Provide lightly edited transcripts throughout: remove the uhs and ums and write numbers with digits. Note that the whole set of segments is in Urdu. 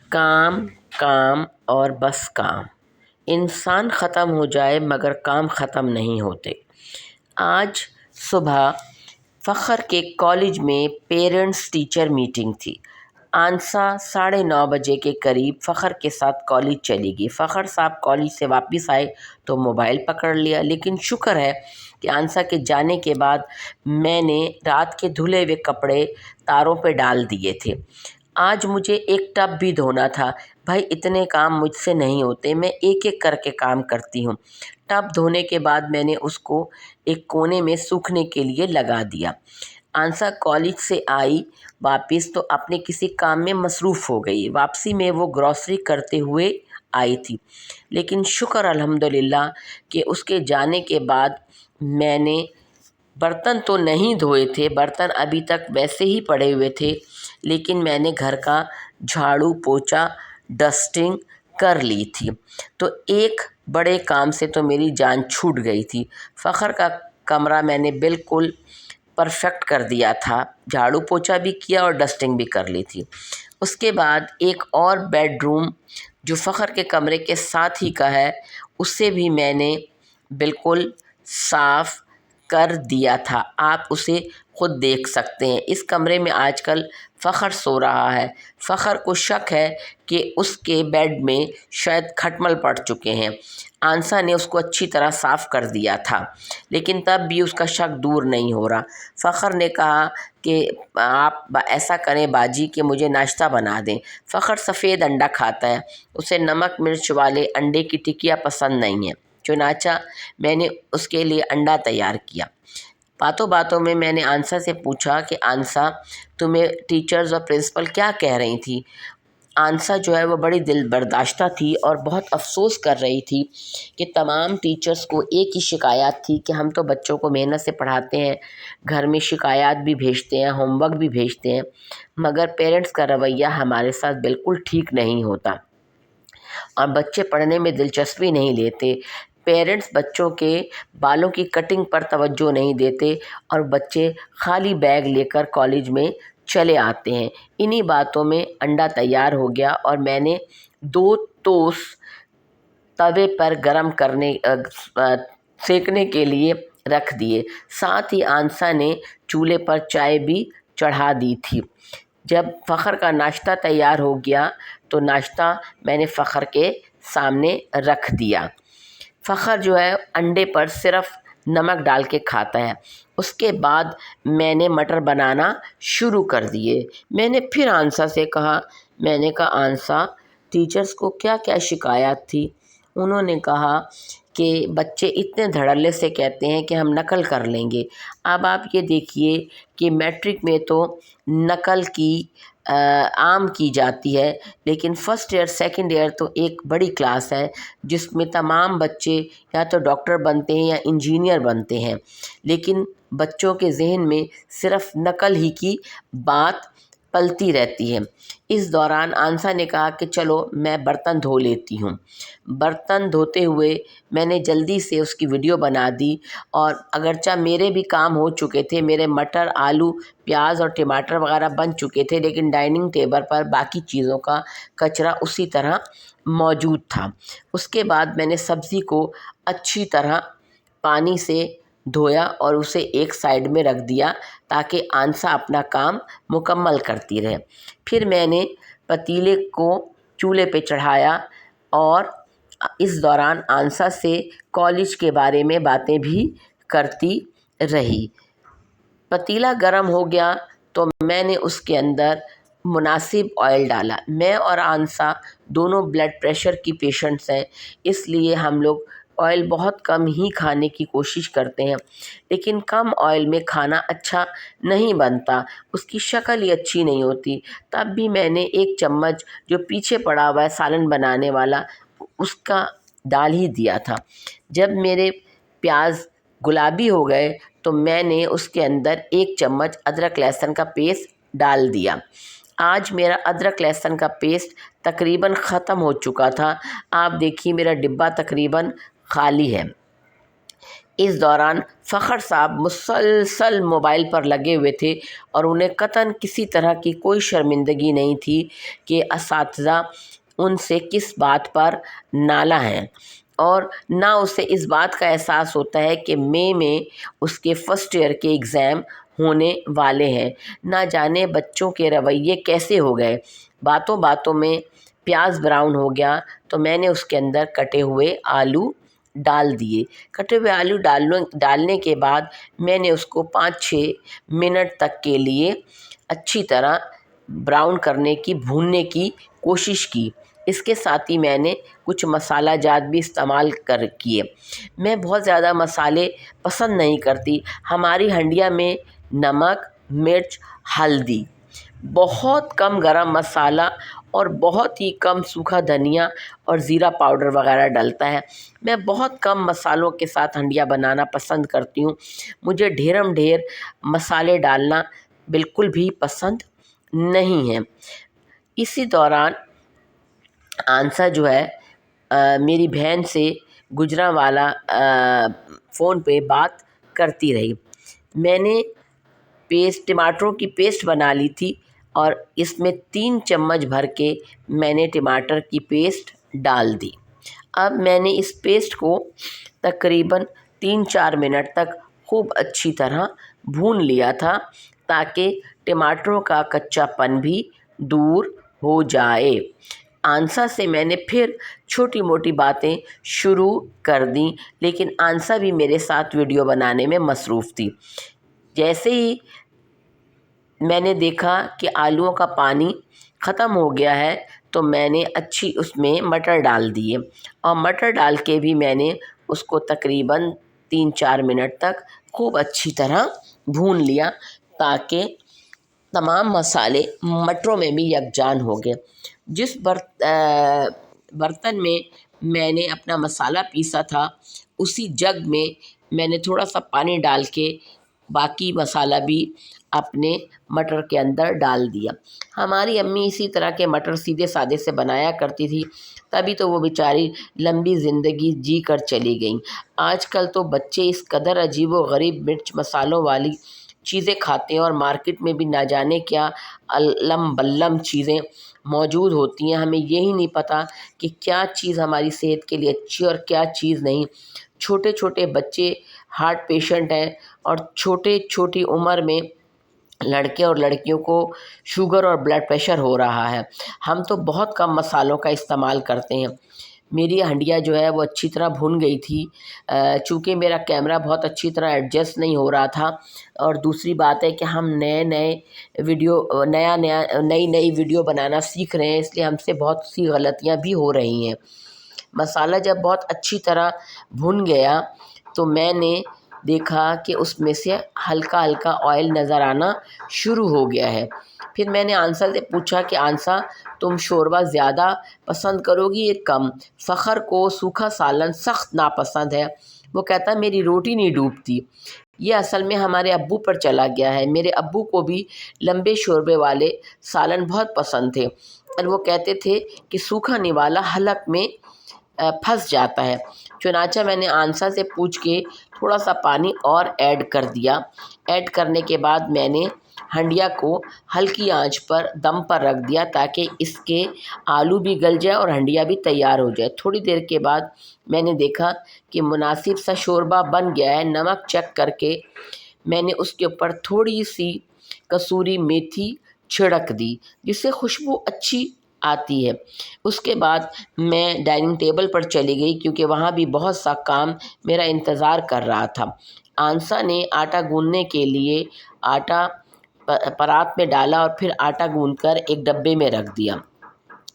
کام کام اور بس کام۔ انسان ختم ہو جائے مگر کام ختم نہیں ہوتے۔ آج صبح فخر کے کالج میں پیرنٹس ٹیچر میٹنگ تھی۔ آنسا 9:30 بجے کے قریب فخر کے ساتھ کالج چلی گئی۔ فخر صاحب کالج سے واپس آئے تو موبائل پکڑ لیا، لیکن شکر ہے کہ آنسا کے جانے کے بعد میں نے رات کے دھلے ہوئے کپڑے تاروں پہ ڈال دیے تھے۔ آج مجھے ایک ٹب بھی دھونا تھا۔ بھائی اتنے کام مجھ سے نہیں ہوتے، میں ایک ایک کر کے کام کرتی ہوں۔ ٹب دھونے کے بعد میں نے اس کو ایک کونے میں سوکھنے کے لیے لگا دیا۔ آنسا کالج سے آئی واپس تو اپنے کسی کام میں مصروف ہو گئی۔ واپسی میں وہ گروسری کرتے ہوئے آئی تھی، لیکن شکر الحمدللہ کہ اس کے جانے کے بعد میں نے برتن تو نہیں دھوئے تھے، برتن ابھی تک ویسے ہی پڑے ہوئے تھے، لیکن میں نے گھر کا جھاڑو پوچھا ڈسٹنگ کر لی تھی۔ تو ایک بڑے کام سے تو میری جان چھوٹ گئی تھی۔ فخر کا کمرہ میں نے بالکل پرفیکٹ کر دیا تھا، جھاڑو پوچھا بھی کیا اور ڈسٹنگ بھی کر لی تھی۔ اس کے بعد ایک اور بیڈ روم جو فخر کے کمرے کے ساتھ ہی کا ہے، اسے بھی میں نے بالکل صاف کر دیا تھا۔ آپ اسے خود دیکھ سکتے ہیں۔ اس کمرے میں آج کل فخر سو رہا ہے۔ فخر کو شک ہے کہ اس کے بیڈ میں شاید کھٹمل پڑ چکے ہیں۔ آنسا نے اس کو اچھی طرح صاف کر دیا تھا، لیکن تب بھی اس کا شک دور نہیں ہو رہا۔ فخر نے کہا کہ آپ ایسا کریں باجی کہ مجھے ناشتہ بنا دیں۔ فخر سفید انڈا کھاتا ہے، اسے نمک مرچ والے انڈے کی ٹکیا پسند نہیں ہے، چنانچہ میں نے اس کے لیے انڈا تیار کیا۔ باتوں باتوں میں نے آنسا سے پوچھا کہ آنسا تمہیں ٹیچرز اور پرنسپل کیا کہہ رہی تھی؟ آنسا جو ہے وہ بڑی دل برداشتہ تھی اور بہت افسوس کر رہی تھی کہ تمام ٹیچرز کو ایک ہی شکایات تھی کہ ہم تو بچوں کو محنت سے پڑھاتے ہیں، گھر میں شکایات بھی بھیجتے ہیں، ہوم ورک بھی بھیجتے ہیں، مگر پیرنٹس کا رویہ ہمارے ساتھ بالکل ٹھیک نہیں ہوتا اور بچے پڑھنے میں دلچسپی نہیں لیتے۔ پیرنٹس بچوں کے بالوں کی کٹنگ پر توجہ نہیں دیتے اور بچے خالی بیگ لے کر کالج میں چلے آتے ہیں۔ انہی باتوں میں انڈا تیار ہو گیا اور میں نے 2 ٹوسٹ توے پر گرم کرنے سیکنے کے لیے رکھ دیے۔ ساتھ ہی آنسا نے چولہے پر چائے بھی چڑھا دی تھی۔ جب فخر کا ناشتہ تیار ہو گیا تو ناشتہ میں نے فخر کے سامنے رکھ دیا۔ فخر جو ہے انڈے پر صرف نمک ڈال کے کھاتا ہے۔ اس کے بعد میں نے مٹر بنانا شروع کر دیے۔ میں نے پھر آنسا سے کہا، میں نے کہا آنسا ٹیچرز کو کیا کیا شکایات تھی؟ انہوں نے کہا کہ بچے اتنے دھڑلے سے کہتے ہیں کہ ہم نقل کر لیں گے۔ اب آپ یہ دیکھیے کہ میٹرک میں تو نقل کی عام کی جاتی ہے، لیکن فرسٹ ایئر سیکنڈ ایئر تو ایک بڑی کلاس ہے جس میں تمام بچے یا تو ڈاکٹر بنتے ہیں یا انجینئر بنتے ہیں، لیکن بچوں کے ذہن میں صرف نقل ہی کی بات پلتی رہتی ہے۔ اس دوران آنسا نے کہا کہ چلو میں برتن دھو لیتی ہوں۔ برتن دھوتے ہوئے میں نے جلدی سے اس کی ویڈیو بنا دی اور اگرچہ میرے بھی کام ہو چکے تھے، میرے مٹر آلو پیاز اور ٹماٹر وغیرہ بن چکے تھے، لیکن ڈائننگ ٹیبل پر باقی چیزوں کا کچرا اسی طرح موجود تھا۔ اس کے بعد میں نے سبزی کو اچھی طرح پانی سے دھویا اور اسے ایک سائیڈ میں رکھ دیا تاکہ آنسا اپنا کام مکمل کرتی رہے۔ پھر میں نے پتیلے کو چولہے پہ چڑھایا اور اس دوران آنسا سے کالج کے بارے میں باتیں بھی کرتی رہی۔ پتیلا گرم ہو گیا تو میں نے اس کے اندر مناسب آئل ڈالا۔ میں اور آنسا دونوں بلڈ پریشر کی پیشنٹس ہیں، اس لیے ہم لوگ آئل بہت کم ہی کھانے کی کوشش کرتے ہیں، لیکن کم آئل میں کھانا اچھا نہیں بنتا، اس کی شکل ہی اچھی نہیں ہوتی۔ تب بھی میں نے ایک چمچ جو پیچھے پڑا ہوا ہے سالن بنانے والا اس کا ڈال ہی دیا تھا۔ جب میرے پیاز گلابی ہو گئے تو میں نے اس کے اندر 1 چمچ ادرک لہسن کا پیسٹ ڈال دیا۔ آج میرا ادرک لہسن کا پیسٹ تقریباً ختم ہو چکا تھا۔ آپ دیکھیے میرا ڈبہ تقریباً خالی ہے۔ اس دوران فخر صاحب مسلسل موبائل پر لگے ہوئے تھے اور انہیں قطعاً کسی طرح کی کوئی شرمندگی نہیں تھی کہ اساتذہ ان سے کس بات پر نالاں ہیں، اور نہ اسے اس بات کا احساس ہوتا ہے کہ مئی میں اس کے فرسٹ ایئر کے ایگزام ہونے والے ہیں۔ نہ جانے بچوں کے رویے کیسے ہو گئے۔ باتوں باتوں میں پیاز براؤن ہو گیا تو میں نے اس کے اندر کٹے ہوئے آلو ڈال دیے۔ کٹے ہوئے آلو ڈالنے کے بعد میں نے اس کو 5-6 منٹ تک کے لیے اچھی طرح براؤن کرنے کی، بھوننے کی کوشش کی۔ اس کے ساتھ ہی میں نے کچھ مسالہ جات بھی استعمال کیے۔ میں بہت زیادہ مسالے پسند نہیں کرتی۔ ہماری ہنڈیا میں نمک، مرچ، ہلدی، بہت کم گرم مسالہ اور بہت ہی کم سوکھا دھنیا اور زیرہ پاؤڈر وغیرہ ڈلتا ہے۔ میں بہت کم مسالوں کے ساتھ ہنڈیا بنانا پسند کرتی ہوں۔ مجھے ڈھیرم ڈھیر مسالے ڈالنا بالکل بھی پسند نہیں ہے۔ اسی دوران آنسا جو ہے میری بہن سے گجرانوالا فون پہ بات کرتی رہی۔ میں نے ٹماٹروں کی پیسٹ بنا لی تھی اور اس میں 3 چمچ بھر کے میں نے ٹماٹر کی پیسٹ ڈال دی۔ اب میں نے اس پیسٹ کو تقریباً 3-4 منٹ تک خوب اچھی طرح بھون لیا تھا تاکہ ٹماٹروں کا کچا پن بھی دور ہو جائے۔ آنسا سے میں نے پھر چھوٹی موٹی باتیں شروع کر دیں، لیکن آنسا بھی میرے ساتھ ویڈیو بنانے میں مصروف تھی۔ جیسے ہی میں نے دیکھا کہ آلوؤں کا پانی ختم ہو گیا ہے تو میں نے اس میں مٹر ڈال دیے، اور مٹر ڈال کے بھی میں نے اس کو تقریباً 3-4 منٹ تک خوب اچھی طرح بھون لیا تاکہ تمام مسالے مٹروں میں بھی یکجان ہو گئے۔ جس برتن میں میں نے اپنا مسالہ پیسا تھا اسی جگ میں میں نے تھوڑا سا پانی ڈال کے باقی مسالہ بھی اپنے مٹر کے اندر ڈال دیا۔ ہماری امی اسی طرح کے مٹر سیدھے سادے سے بنایا کرتی تھی، تبھی تو وہ بیچاری لمبی زندگی جی کر چلی گئیں۔ آج کل تو بچے اس قدر عجیب و غریب مرچ مسالوں والی چیزیں کھاتے ہیں اور مارکیٹ میں بھی نہ جانے کیا الم بلم چیزیں موجود ہوتی ہیں۔ ہمیں یہی نہیں پتہ کہ کیا چیز ہماری صحت کے لیے اچھی اور کیا چیز نہیں۔ چھوٹے چھوٹے بچے ہارٹ پیشنٹ ہیں اور چھوٹی عمر میں لڑکے اور لڑکیوں کو شوگر اور بلڈ پریشر ہو رہا ہے۔ ہم تو بہت کم مسالوں کا استعمال کرتے ہیں۔ میری ہنڈیا جو ہے وہ اچھی طرح بھن گئی تھی، چونکہ میرا کیمرہ بہت اچھی طرح ایڈجسٹ نہیں ہو رہا تھا، اور دوسری بات ہے کہ ہم نئی ویڈیو بنانا سیکھ رہے ہیں، اس لیے ہم سے بہت سی غلطیاں بھی ہو رہی ہیں۔ مسالہ جب بہت اچھی طرح بھن گیا تو میں نے دیکھا کہ اس میں سے ہلکا ہلکا آئل نظر آنا شروع ہو گیا ہے۔ پھر میں نے آنسا سے پوچھا کہ آنسا تم شوربہ زیادہ پسند کرو گی یا کم؟ فخر کو سوکھا سالن سخت ناپسند ہے، وہ کہتا ہے میری روٹی نہیں ڈوبتی۔ یہ اصل میں ہمارے ابو پر چلا گیا ہے۔ میرے ابو کو بھی لمبے شوربے والے سالن بہت پسند تھے، اور وہ کہتے تھے کہ سوکھا نوالا حلق میں پھنس جاتا ہے۔ چنانچہ میں نے آنسا سے پوچھ کے تھوڑا سا پانی اور ایڈ کر دیا۔ ایڈ کرنے کے بعد میں نے ہنڈیا کو ہلکی آنچ پر دم پر رکھ دیا تاکہ اس کے آلو بھی گل جائے اور ہنڈیا بھی تیار ہو جائے۔ تھوڑی دیر کے بعد میں نے دیکھا کہ مناسب سا شوربہ بن گیا ہے۔ نمک چکھ کر کے میں نے اس کے اوپر تھوڑی سی کسوری میتھی چھڑک دی، جس سے خوشبو اچھی آتی ہے۔ اس کے بعد میں ڈائننگ ٹیبل پر چلی گئی کیونکہ وہاں بھی بہت سا کام میرا انتظار کر رہا تھا۔ آنسا نے آٹا گوندنے کے لیے آٹا پرات میں ڈالا اور پھر آٹا گوندھ کر ایک ڈبے میں رکھ دیا۔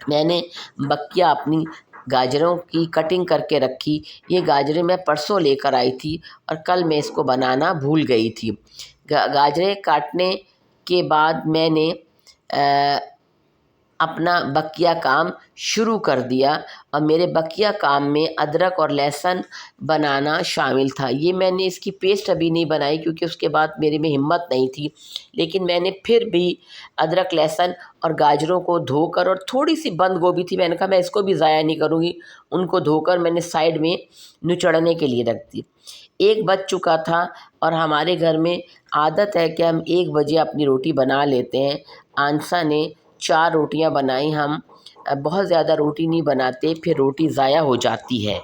میں نے بقیہ اپنی گاجروں کی کٹنگ کر کے رکھی۔ یہ گاجریں میں پرسوں لے کر آئی تھی اور کل میں اس کو بنانا بھول گئی تھی۔ گاجریں کاٹنے کے بعد میں نے اپنا بقیہ کام شروع کر دیا، اور میرے بقیہ کام میں ادرک اور لہسن بنانا شامل تھا۔ یہ میں نے اس کی پیسٹ ابھی نہیں بنائی کیونکہ اس کے بعد میرے میں ہمت نہیں تھی، لیکن میں نے پھر بھی ادرک لہسن اور گاجروں کو دھو کر، اور تھوڑی سی بند گوبھی تھی، میں نے کہا میں اس کو بھی ضائع نہیں کروں گی، ان کو دھو کر میں نے سائڈ میں نچڑنے کے لیے رکھ دی۔ 1 بج چکا تھا، اور ہمارے گھر میں عادت ہے کہ ہم 1 بجے اپنی روٹی بنا لیتے ہیں۔ آنسا نے 4 روٹیاں بنائیں۔ ہم بہت زیادہ روٹی نہیں بناتے، پھر روٹی ضائع ہو جاتی ہے۔